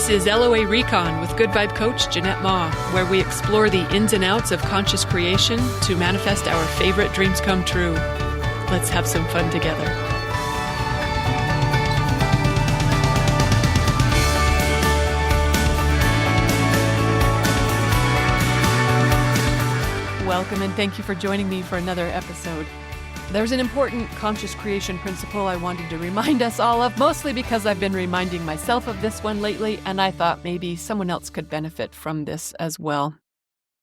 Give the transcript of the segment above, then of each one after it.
This is LOA Recon with Good Vibe Coach Jeanette Ma, where we explore the ins and outs of conscious creation to manifest our favorite dreams come true. Let's have some fun together. Welcome and thank you for joining me for another episode. There's an important conscious creation principle I wanted to remind us all of, mostly because I've been reminding myself of this one lately, and I thought maybe someone else could benefit from this as well.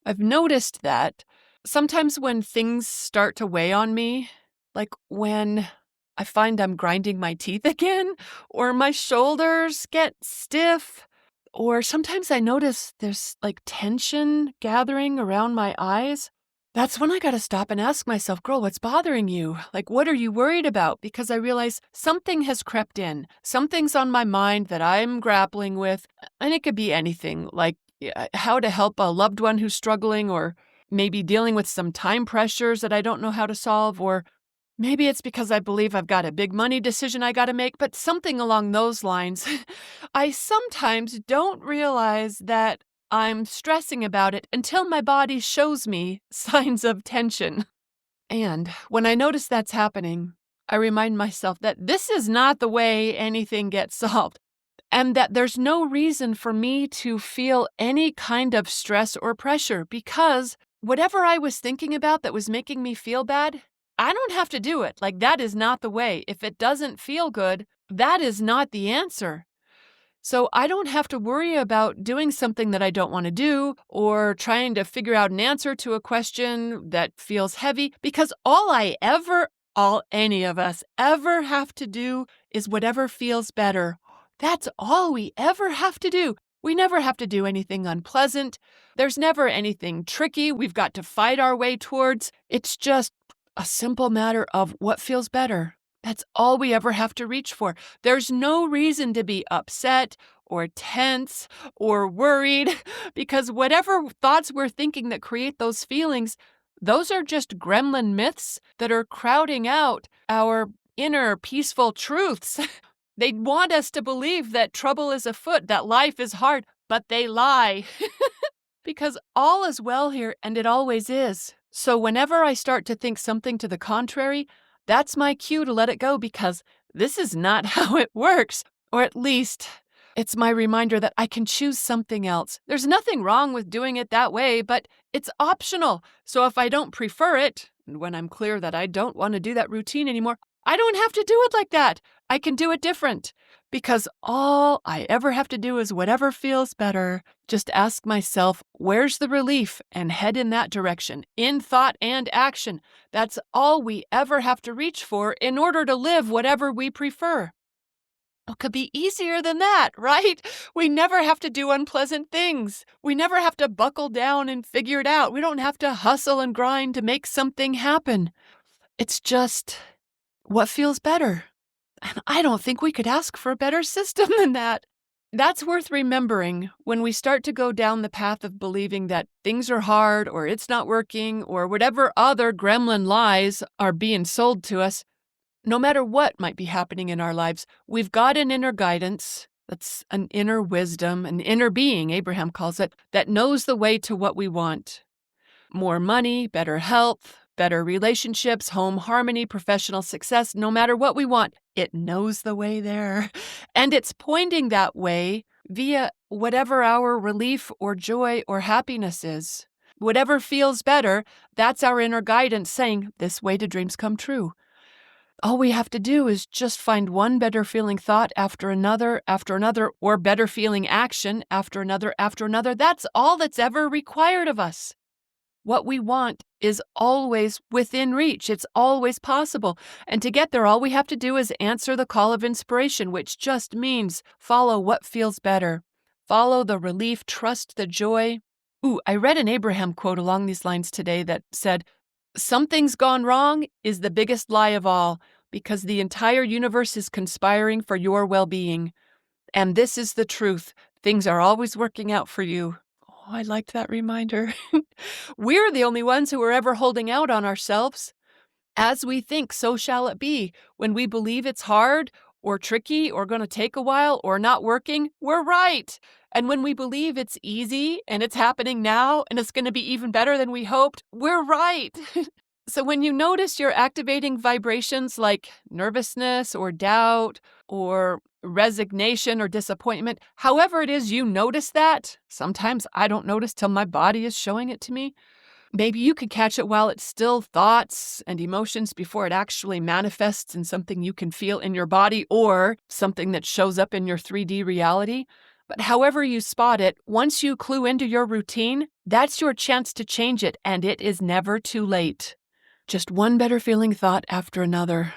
I've noticed that sometimes when things start to weigh on me, like when I find I'm grinding my teeth again, or my shoulders get stiff, or sometimes I notice there's like tension gathering around my eyes. That's when I got to stop and ask myself, girl, what's bothering you? Like, what are you worried about? Because I realize something has crept in. Something's on my mind that I'm grappling with. And it could be anything, like how to help a loved one who's struggling, or maybe dealing with some time pressures that I don't know how to solve, or maybe it's because I believe I've got a big money decision I got to make, but something along those lines. I sometimes don't realize that I'm stressing about it until my body shows me signs of tension. And when I notice that's happening, I remind myself that this is not the way anything gets solved, and that there's no reason for me to feel any kind of stress or pressure, because whatever I was thinking about that was making me feel bad, I don't have to do it. Like, that is not the way. If it doesn't feel good, that is not the answer. So I don't have to worry about doing something that I don't want to do, or trying to figure out an answer to a question that feels heavy, because all any of us ever have to do is whatever feels better. That's all we ever have to do. We never have to do anything unpleasant. There's never anything tricky we've got to fight our way towards. It's just a simple matter of what feels better. That's all we ever have to reach for. There's no reason to be upset or tense or worried, because whatever thoughts we're thinking that create those feelings, those are just gremlin myths that are crowding out our inner peaceful truths. They want us to believe that trouble is afoot, that life is hard, but they lie. Because all is well here, and it always is. So whenever I start to think something to the contrary, that's my cue to let it go, because this is not how it works. Or at least, it's my reminder that I can choose something else. There's nothing wrong with doing it that way, but it's optional. So if I don't prefer it, and when I'm clear that I don't want to do that routine anymore, I don't have to do it like that. I can do it different. Because all I ever have to do is whatever feels better. Just ask myself, where's the relief, and head in that direction, in thought and action. That's all we ever have to reach for in order to live whatever we prefer. It could be easier than that, right? We never have to do unpleasant things. We never have to buckle down and figure it out. We don't have to hustle and grind to make something happen. It's just what feels better. And I don't think we could ask for a better system than that. That's worth remembering when we start to go down the path of believing that things are hard, or it's not working, or whatever other gremlin lies are being sold to us. No matter what might be happening in our lives, we've got an inner guidance, that's an inner wisdom, an inner being, Abraham calls it, that knows the way to what we want. More money, better health, better relationships, home harmony, professional success, no matter what we want, it knows the way there. And it's pointing that way via whatever our relief or joy or happiness is. Whatever feels better, that's our inner guidance saying, this way to dreams come true. All we have to do is just find one better feeling thought after another, or better feeling action after another. That's all that's ever required of us. What we want is always within reach. It's always possible. And to get there, all we have to do is answer the call of inspiration, which just means follow what feels better. Follow the relief, trust the joy. I read an Abraham quote along these lines today that said, "Something's gone wrong is the biggest lie of all, because the entire universe is conspiring for your well-being. And this is the truth. Things are always working out for you." Oh, I liked that reminder. We're the only ones who are ever holding out on ourselves. As we think, so shall it be. When we believe it's hard, or tricky or going to take a while or not working, we're right. And when we believe it's easy and it's happening now and it's going to be even better than we hoped, we're right. So when you notice you're activating vibrations like nervousness or doubt or resignation or disappointment, however it is you notice that, sometimes I don't notice till my body is showing it to me. Maybe you could catch it while it's still thoughts and emotions before it actually manifests in something you can feel in your body or something that shows up in your 3D reality. But however you spot it, once you clue into your routine, that's your chance to change it, and it is never too late. Just one better feeling thought after another.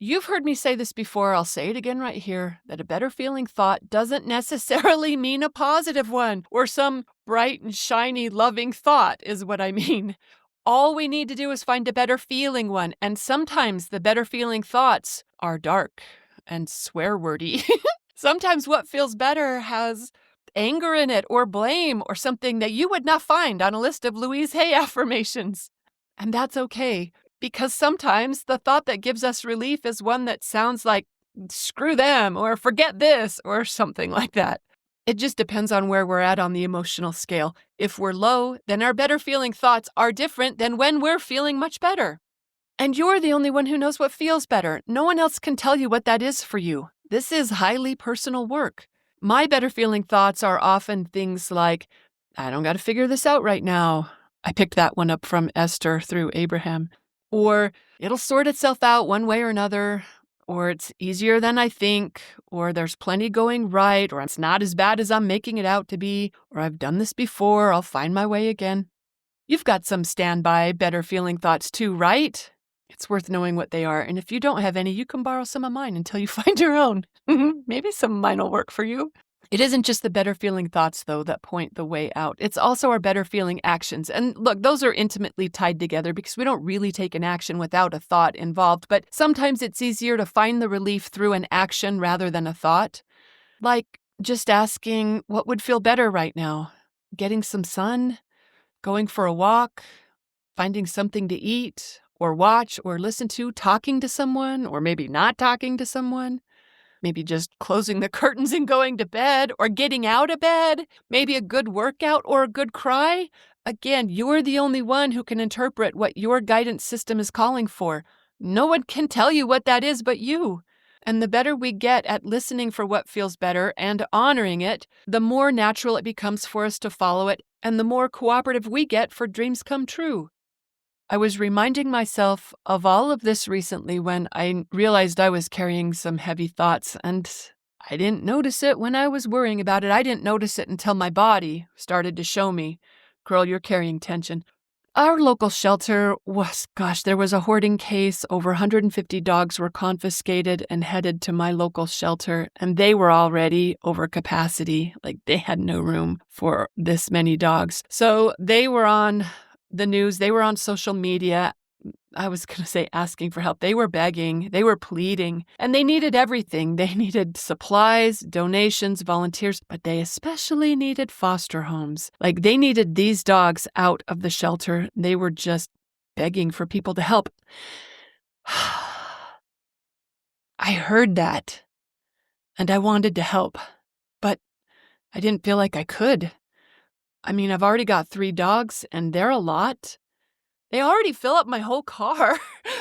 You've heard me say this before, I'll say it again right here, that a better feeling thought doesn't necessarily mean a positive one or some bright and shiny loving thought is what I mean. All we need to do is find a better feeling one, and sometimes the better feeling thoughts are dark and swear wordy. Sometimes what feels better has anger in it or blame or something that you would not find on a list of Louise Hay affirmations. And that's okay. Because sometimes the thought that gives us relief is one that sounds like, screw them, or forget this, or something like that. It just depends on where we're at on the emotional scale. If we're low, then our better feeling thoughts are different than when we're feeling much better. And you're the only one who knows what feels better. No one else can tell you what that is for you. This is highly personal work. My better feeling thoughts are often things like, I don't got to figure this out right now. I picked that one up from Esther through Abraham. Or it'll sort itself out one way or another, or it's easier than I think, or there's plenty going right, or it's not as bad as I'm making it out to be, or I've done this before, I'll find my way again. You've got some standby, better feeling thoughts too, right? It's worth knowing what they are, and if you don't have any, you can borrow some of mine until you find your own. Maybe some of mine will work for you. It isn't just the better feeling thoughts, though, that point the way out. It's also our better feeling actions. And look, those are intimately tied together because we don't really take an action without a thought involved. But sometimes it's easier to find the relief through an action rather than a thought. Like just asking what would feel better right now. Getting some sun, going for a walk, finding something to eat or watch or listen to, talking to someone or maybe not talking to someone. Maybe just closing the curtains and going to bed or getting out of bed. Maybe a good workout or a good cry. Again, you're the only one who can interpret what your guidance system is calling for. No one can tell you what that is but you. And the better we get at listening for what feels better and honoring it, the more natural it becomes for us to follow it, and the more cooperative we get for dreams come true. I was reminding myself of all of this recently when I realized I was carrying some heavy thoughts, and I didn't notice it when I was worrying about it. I didn't notice it until my body started to show me, girl, you're carrying tension. Our local shelter there was a hoarding case. Over 150 dogs were confiscated and headed to my local shelter, and they were already over capacity. Like they had no room for this many dogs. So they were on the news, they were on social media. I was going to say asking for help. They were begging, they were pleading, and they needed everything. They needed supplies, donations, volunteers, but they especially needed foster homes. Like they needed these dogs out of the shelter. They were just begging for people to help. I heard that, and I wanted to help, but I didn't feel like I could. I mean, I've already got 3 dogs, and they're a lot. They already fill up my whole car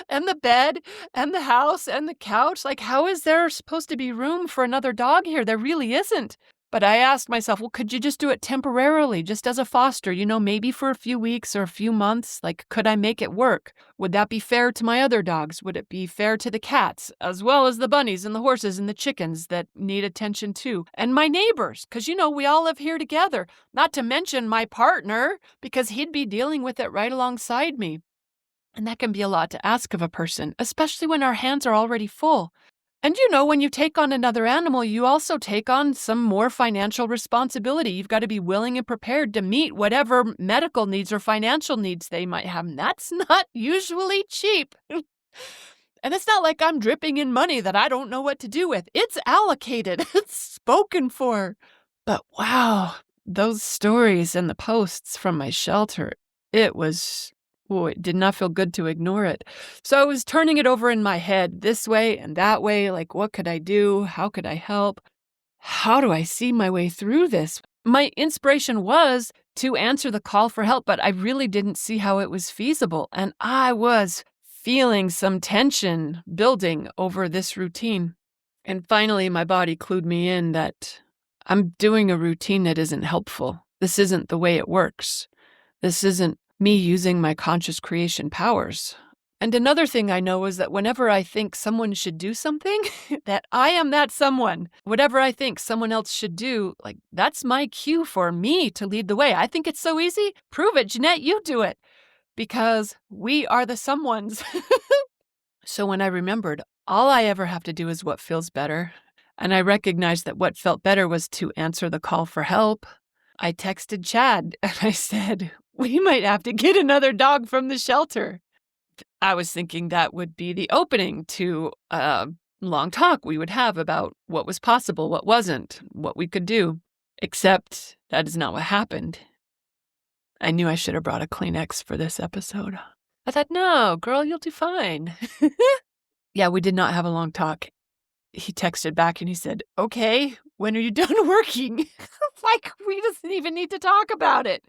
and the bed and the house and the couch. Like, how is there supposed to be room for another dog here? There really isn't. But I asked myself, well, could you just do it temporarily, just as a foster, maybe for a few weeks or a few months? Like, could I make it work? Would that be fair to my other dogs? Would it be fair to the cats, as well as the bunnies and the horses and the chickens that need attention too? And my neighbors, because, we all live here together. Not to mention my partner, because he'd be dealing with it right alongside me. And that can be a lot to ask of a person, especially when our hands are already full. And when you take on another animal, you also take on some more financial responsibility. You've got to be willing and prepared to meet whatever medical needs or financial needs they might have. And that's not usually cheap. And it's not like I'm dripping in money that I don't know what to do with. It's allocated. It's spoken for. But wow, those stories and the posts from my shelter, it was Oh, it did not feel good to ignore it. So I was turning it over in my head this way and that way. Like, what could I do? How could I help? How do I see my way through this? My inspiration was to answer the call for help, but I really didn't see how it was feasible. And I was feeling some tension building over this routine. And finally, my body clued me in that I'm doing a routine that isn't helpful. This isn't the way it works. This isn't me using my conscious creation powers. And another thing I know is that whenever I think someone should do something, that I am that someone. Whatever I think someone else should do, like that's my cue for me to lead the way. I think it's so easy. Prove it, Jeanette, you do it. Because we are the someones. So when I remembered, all I ever have to do is what feels better. And I recognized that what felt better was to answer the call for help. I texted Chad and I said, we might have to get another dog from the shelter. I was thinking that would be the opening to a long talk we would have about what was possible, what wasn't, what we could do. Except that is not what happened. I knew I should have brought a Kleenex for this episode. I thought, no, girl, you'll do fine. Yeah, we did not have a long talk. He texted back and he said, okay, when are you done working? Like, we just even need to talk about it.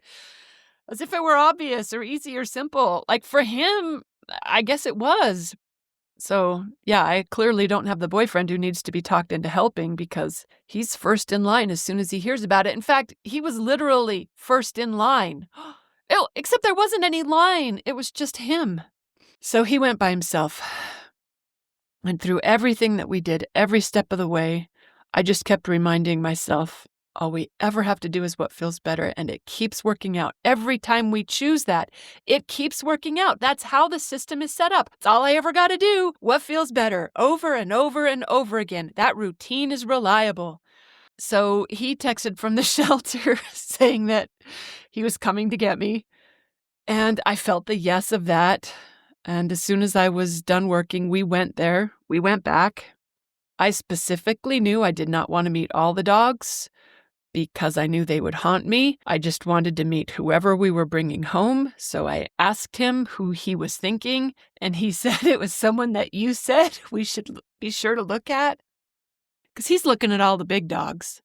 As if it were obvious or easy or simple. Like, for him, I guess it was. So, yeah, I clearly don't have the boyfriend who needs to be talked into helping because he's first in line as soon as he hears about it. In fact, he was literally first in line. Ew, except there wasn't any line. It was just him. So he went by himself. And through everything that we did, every step of the way, I just kept reminding myself, all we ever have to do is what feels better, and it keeps working out. Every time we choose that, it keeps working out. That's how the system is set up. It's all I ever got to do. What feels better? Over and over and over again. That routine is reliable. So he texted from the shelter saying that he was coming to get me, and I felt the yes of that. And as soon as I was done working, we went there. We went back. I specifically knew I did not want to meet all the dogs because I knew they would haunt me. I just wanted to meet whoever we were bringing home. So I asked him who he was thinking, and he said it was someone that you said we should be sure to look at because he's looking at all the big dogs.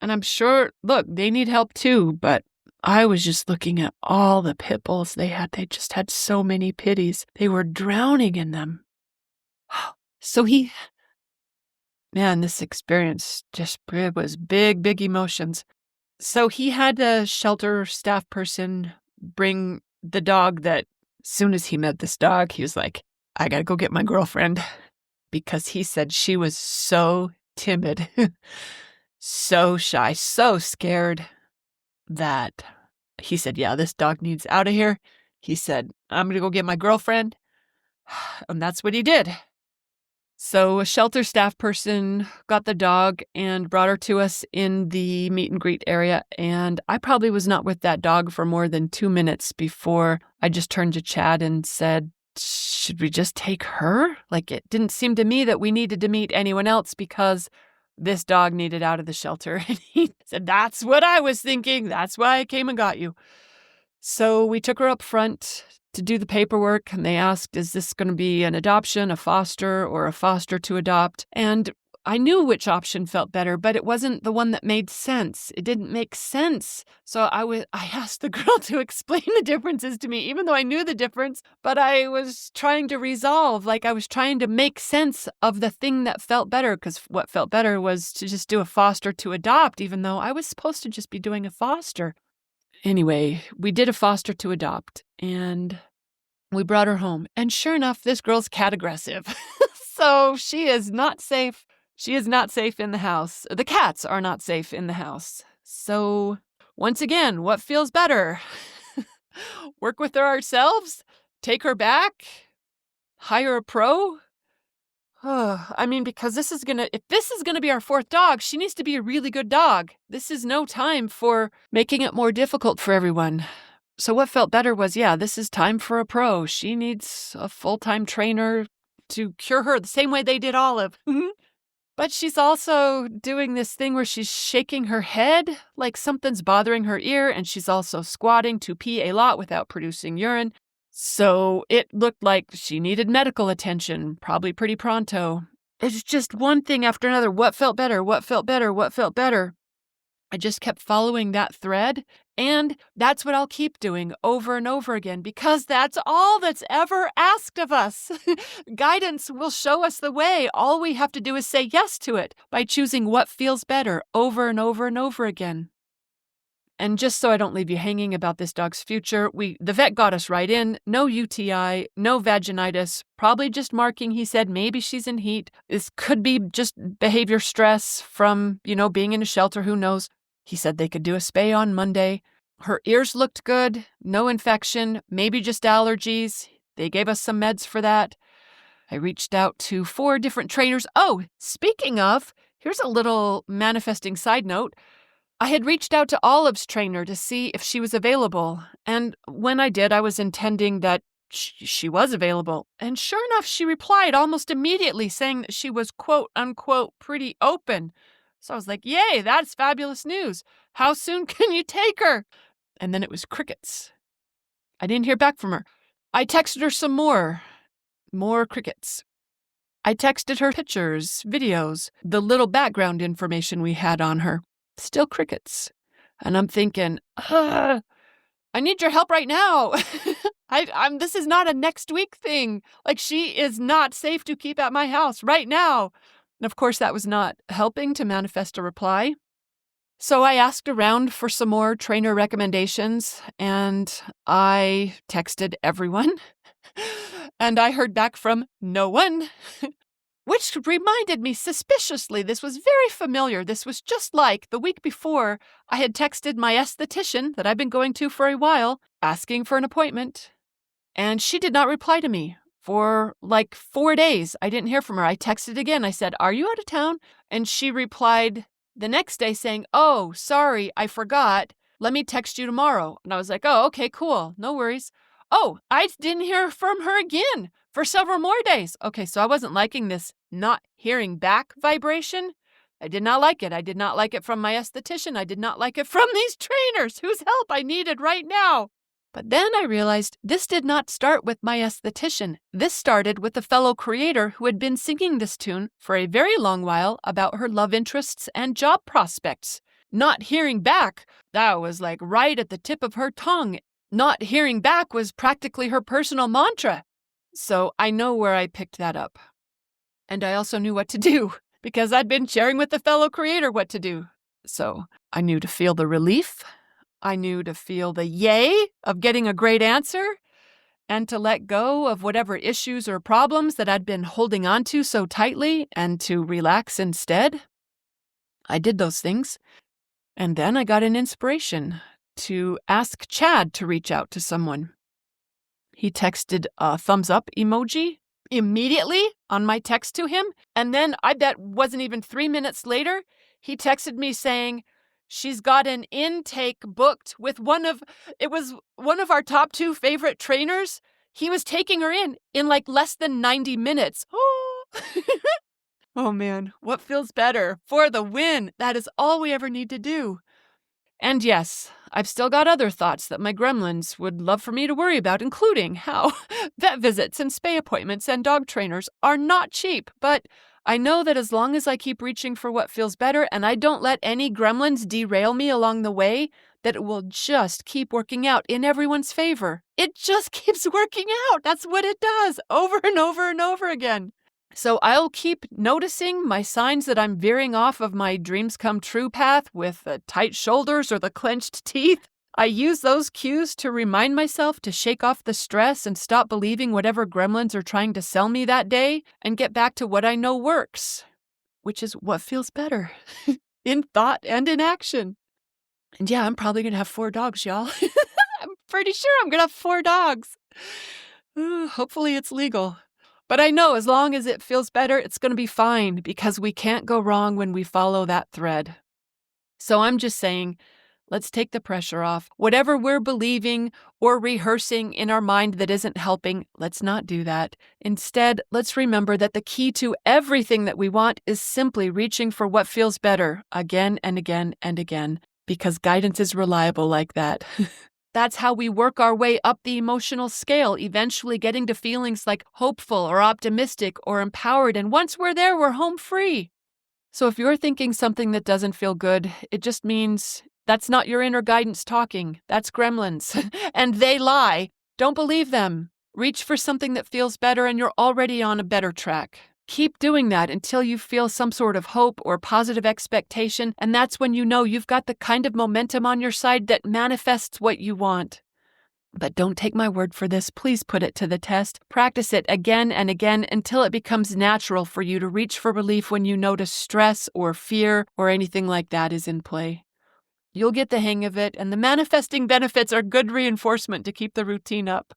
And I'm sure, look, they need help too, but I was just looking at all the pit bulls they had. They just had so many pitties. They were drowning in them. So man, this experience just, it was big, big emotions. So he had a shelter staff person bring the dog that, as soon as he met this dog, he was like, I gotta go get my girlfriend. Because he said she was so timid, so shy, so scared that he said, yeah, this dog needs out of here. He said, I'm gonna go get my girlfriend. And that's what he did. So a shelter staff person got the dog and brought her to us in the meet and greet area. And I probably was not with that dog for more than 2 minutes before I just turned to Chad and said, should we just take her? Like, it didn't seem to me that we needed to meet anyone else because this dog needed out of the shelter. And he said, that's what I was thinking. That's why I came and got you. So we took her up front to do the paperwork, and they asked, is this going to be an adoption, a foster, or a foster to adopt? And I knew which option felt better, but it wasn't the one that made sense. It didn't make sense. So I asked the girl to explain the differences to me, even though I knew the difference, but I was trying to resolve, like I was trying to make sense of the thing that felt better, because what felt better was to just do a foster to adopt, even though I was supposed to just be doing a foster. Anyway, we did a foster to adopt, and we brought her home. And sure enough, this girl's cat aggressive. So she is not safe. She is not safe in the house. The cats are not safe in the house. So once again, what feels better? Work with her ourselves? Take her back? Hire a pro? I mean, because if this is gonna be our fourth dog, she needs to be a really good dog. This is no time for making it more difficult for everyone. So what felt better was, yeah, this is time for a pro. She needs a full-time trainer to cure her the same way they did Olive. But she's also doing this thing where she's shaking her head like something's bothering her ear, and she's also squatting to pee a lot without producing urine. So it looked like she needed medical attention, probably pretty pronto. It's just one thing after another. What felt better? What felt better? What felt better? I just kept following that thread, and that's what I'll keep doing over and over again because that's all that's ever asked of us. Guidance will show us the way. All we have to do is say yes to it by choosing what feels better over and over and over again. And just so I don't leave you hanging about this dog's future, the vet got us right in. No UTI, no vaginitis, probably just marking. He said maybe she's in heat. This could be just behavior stress from, being in a shelter, who knows. He said they could do a spay on Monday. Her ears looked good, no infection, maybe just allergies. They gave us some meds for that. I reached out to 4 different trainers. Oh, speaking of, here's a little manifesting side note. I had reached out to Olive's trainer to see if she was available, and when I did, I was intending that she was available. And sure enough, she replied almost immediately saying that she was quote unquote pretty open. So I was like, yay, that's fabulous news. How soon can you take her? And then it was crickets. I didn't hear back from her. I texted her some more crickets. I texted her pictures, videos, the little background information we had on her. Still crickets. And I'm thinking, I need your help right now. This is not a next week thing. Like, she is not safe to keep at my house right now. And of course, that was not helping to manifest a reply. So I asked around for some more trainer recommendations, and I texted everyone. And I heard back from no one. Which reminded me suspiciously, this was very familiar. This was just like the week before I had texted my esthetician that I've been going to for a while, asking for an appointment. And she did not reply to me for like 4 days. I didn't hear from her. I texted again. I said, "Are you out of town?" And she replied the next day saying, "Oh, sorry, I forgot. Let me text you tomorrow." And I was like, "Oh, okay, cool. No worries." Oh, I didn't hear from her again for several more days. Okay, so I wasn't liking this not hearing back vibration. I did not like it. I did not like it from my esthetician. I did not like it from these trainers whose help I needed right now. But then I realized this did not start with my esthetician. This started with a fellow creator who had been singing this tune for a very long while about her love interests and job prospects. Not hearing back, that was like right at the tip of her tongue. Not hearing back was practically her personal mantra. So I know where I picked that up. And I also knew what to do because I'd been sharing with the fellow creator what to do. So I knew to feel the relief. I knew to feel the yay of getting a great answer and to let go of whatever issues or problems that I'd been holding on to so tightly and to relax instead. I did those things. And then I got an inspiration to ask Chad to reach out to someone. He texted a thumbs up emoji immediately on my text to him. And then I bet wasn't even 3 minutes later, he texted me saying, she's got an intake booked with one of our top 2 favorite trainers. He was taking her in like less than 90 minutes. Oh. Oh man, what feels better? For the win. That is all we ever need to do. And yes, I've still got other thoughts that my gremlins would love for me to worry about, including how vet visits and spay appointments and dog trainers are not cheap. But I know that as long as I keep reaching for what feels better and I don't let any gremlins derail me along the way, that it will just keep working out in everyone's favor. It just keeps working out. That's what it does over and over and over again. So I'll keep noticing my signs that I'm veering off of my dreams come true path with the tight shoulders or the clenched teeth. I use those cues to remind myself to shake off the stress and stop believing whatever gremlins are trying to sell me that day and get back to what I know works, which is what feels better in thought and in action. And yeah, I'm probably going to have 4 dogs, y'all. I'm pretty sure I'm going to have 4 dogs. Hopefully it's legal. But I know as long as it feels better, it's going to be fine because we can't go wrong when we follow that thread. So I'm just saying, Let's take the pressure off. Whatever we're believing or rehearsing in our mind that isn't helping, let's not do that. Instead, let's remember that the key to everything that we want is simply reaching for what feels better again and again and again, because guidance is reliable like that. That's how we work our way up the emotional scale, eventually getting to feelings like hopeful or optimistic or empowered. And once we're there, we're home free. So if you're thinking something that doesn't feel good, it just means that's not your inner guidance talking. That's gremlins. And they lie. Don't believe them. Reach for something that feels better and you're already on a better track. Keep doing that until you feel some sort of hope or positive expectation, and that's when you know you've got the kind of momentum on your side that manifests what you want. But don't take my word for this. Please put it to the test. Practice it again and again until it becomes natural for you to reach for relief when you notice stress or fear or anything like that is in play. You'll get the hang of it, and the manifesting benefits are good reinforcement to keep the routine up.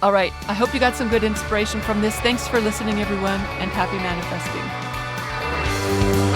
All right, I hope you got some good inspiration from this. Thanks for listening, everyone, and happy manifesting.